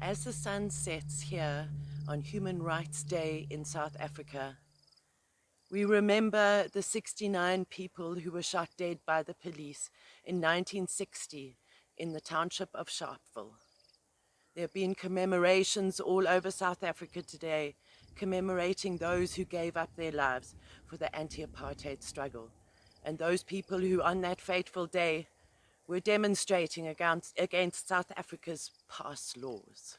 As the sun sets here on Human Rights Day in South Africa, we remember the 69 people who were shot dead by the police in 1960 in the township of Sharpeville. There have been commemorations all over South Africa today, commemorating those who gave up their lives for the anti-apartheid struggle, and those people who on that fateful day were demonstrating against South Africa's past laws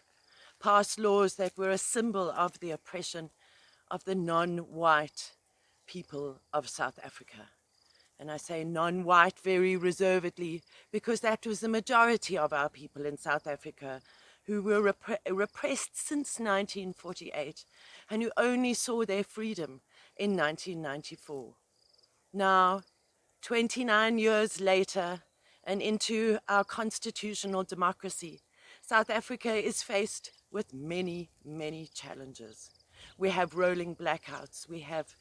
that were a symbol of the oppression of the non-white people of South Africa. And I say non-white very reservedly because that was the majority of our people in South Africa who were repressed since 1948 and who only saw their freedom in 1994. Now, 29 years later and into our constitutional democracy, South Africa is faced with many, many challenges. We have rolling blackouts. We have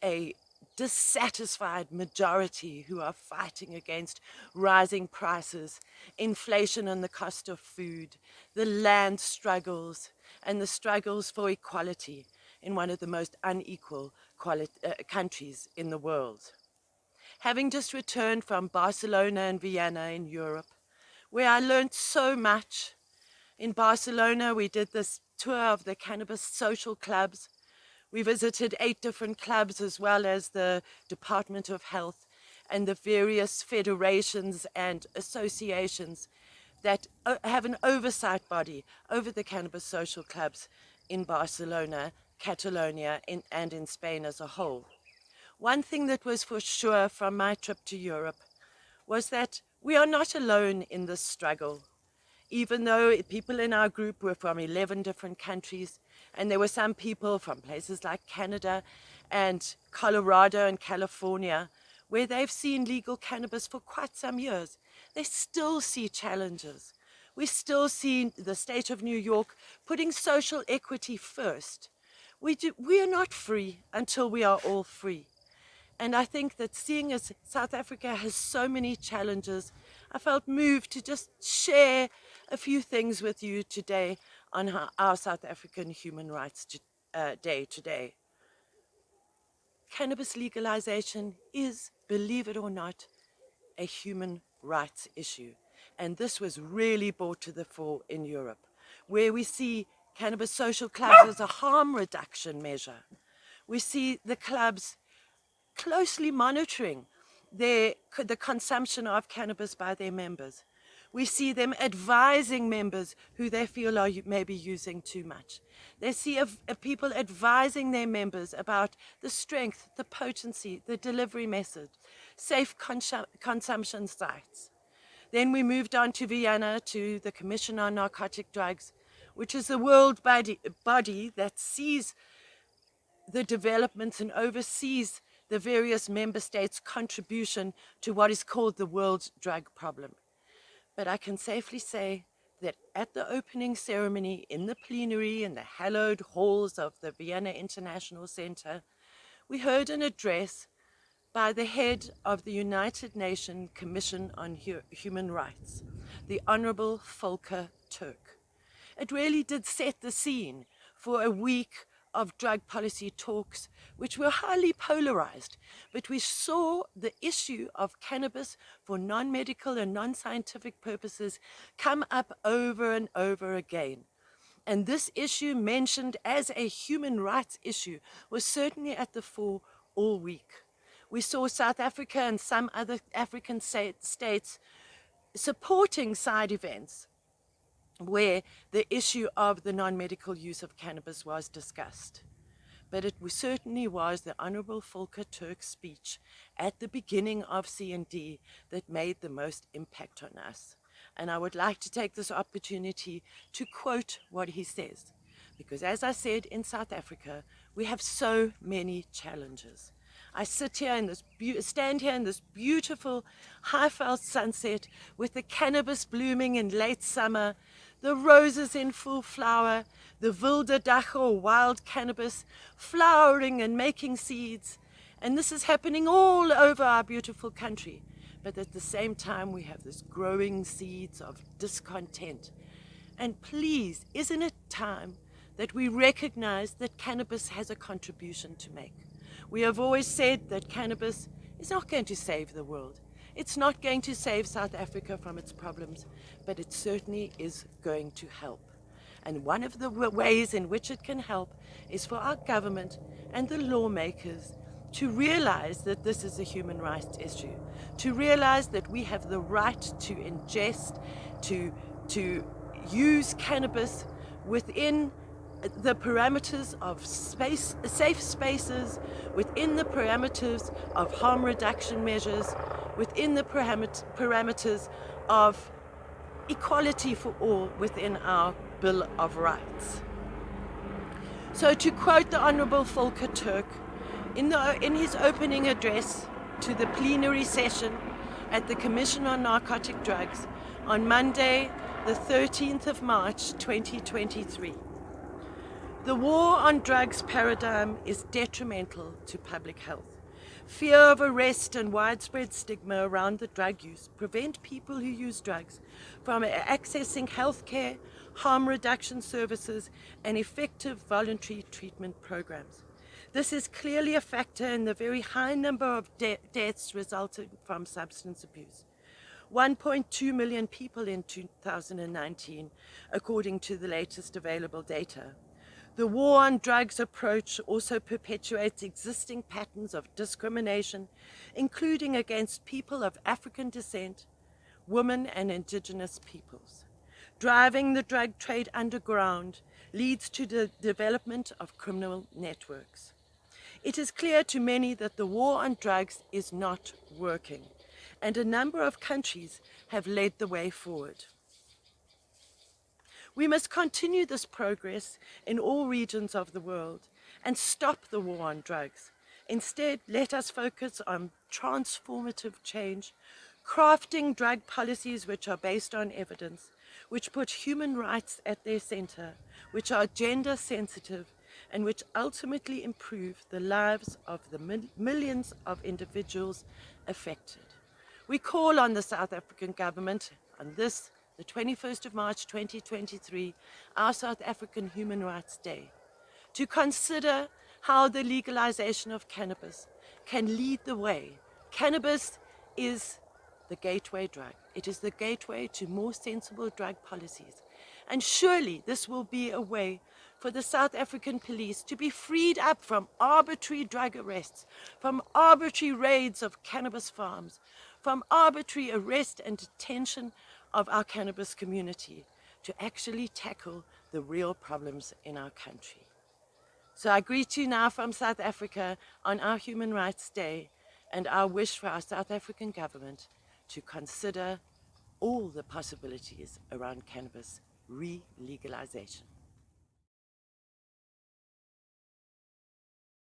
a dissatisfied majority who are fighting against rising prices, inflation and the cost of food, the land struggles, and the struggles for equality in one of the most unequal countries in the world. Having just returned from Barcelona and Vienna in Europe, where I learned so much. In Barcelona, we did this tour of the cannabis social clubs. We visited 8 different clubs as well as the Department of Health and the various federations and associations that have an oversight body over the cannabis social clubs in Barcelona, Catalonia, and in Spain as a whole. One thing that was for sure from my trip to Europe was that we are not alone in this struggle. Even though people in our group were from 11 different countries, and there were some people from places like Canada and Colorado and California, where they've seen legal cannabis for quite some years, they still see challenges. We still see the state of New York putting social equity first. We are not free until we are all free. And I think that seeing as South Africa has so many challenges, I felt moved to just share a few things with you today on our South African Human Rights Day today. Cannabis legalization is, believe it or not, a human rights issue. And this was really brought to the fore in Europe, where we see cannabis social clubs as a harm reduction measure. We see the clubs closely monitoring the consumption of cannabis by their members. We see them advising members who they feel are maybe using too much. They see people advising their members about the strength, the potency, the delivery method, safe consumption sites. Then we moved on to Vienna, to the Commission on Narcotic Drugs, which is the world body that sees the developments and oversees the various member states' contribution to what is called the world drug problem. But I can safely say that at the opening ceremony in the plenary in the hallowed halls of the Vienna International Center, we heard an address by the head of the United Nations Commission on Human Rights, the Honorable Volker Turk. It really did set the scene for a week of drug policy talks, which were highly polarized, but we saw the issue of cannabis for non-medical and non-scientific purposes come up over and over again. And this issue, mentioned as a human rights issue, was certainly at the fore all week. We saw South Africa and some other African states supporting side events where the issue of the non-medical use of cannabis was discussed. But it certainly was the Honorable Volker Turk's speech at the beginning of C&D that made the most impact on us. And I would like to take this opportunity to quote what he says. Because as I said, in South Africa, we have so many challenges. I stand here in this beautiful Highveld sunset with the cannabis blooming in late summer, the roses in full flower, the wilde dache or wild cannabis flowering and making seeds. And this is happening all over our beautiful country. But at the same time, we have this growing seeds of discontent And please, isn't it time that we recognize that cannabis has a contribution to make? We have always said that cannabis is not going to save the world. It's not going to save South Africa from its problems, but it certainly is going to help. And one of the ways in which it can help is for our government and the lawmakers to realize that this is a human rights issue, to realize that we have the right to ingest, to use cannabis within the parameters of safe spaces, within the parameters of harm reduction measures, within the parameters of equality for all within our Bill of Rights. So to quote the Honourable Volker Turk, in his opening address to the plenary session at the Commission on Narcotic Drugs on Monday, the 13th of March 2023, the war on drugs paradigm is detrimental to public health. Fear of arrest and widespread stigma around the drug use prevent people who use drugs from accessing healthcare, harm reduction services, and effective voluntary treatment programs. This is clearly a factor in the very high number of deaths resulting from substance abuse. 1.2 million people in 2019, according to the latest available data. The war on drugs approach also perpetuates existing patterns of discrimination, including against people of African descent, women and indigenous peoples. Driving the drug trade underground leads to the development of criminal networks. It is clear to many that the war on drugs is not working, and a number of countries have led the way forward. We must continue this progress in all regions of the world and stop the war on drugs. Instead, let us focus on transformative change, crafting drug policies which are based on evidence, which put human rights at their center, which are gender sensitive, and which ultimately improve the lives of the millions of individuals affected. We call on the South African government on this, the 21st of March 2023, our South African Human Rights Day, to consider how the legalization of cannabis can lead the way. Cannabis is the gateway drug. It is the gateway to more sensible drug policies. And surely this will be a way for the South African police to be freed up from arbitrary drug arrests, from arbitrary raids of cannabis farms, from arbitrary arrest and detention of our cannabis community, to actually tackle the real problems in our country. So I greet you now from South Africa on our Human Rights Day, and our wish for our South African government to consider all the possibilities around cannabis re-legalization.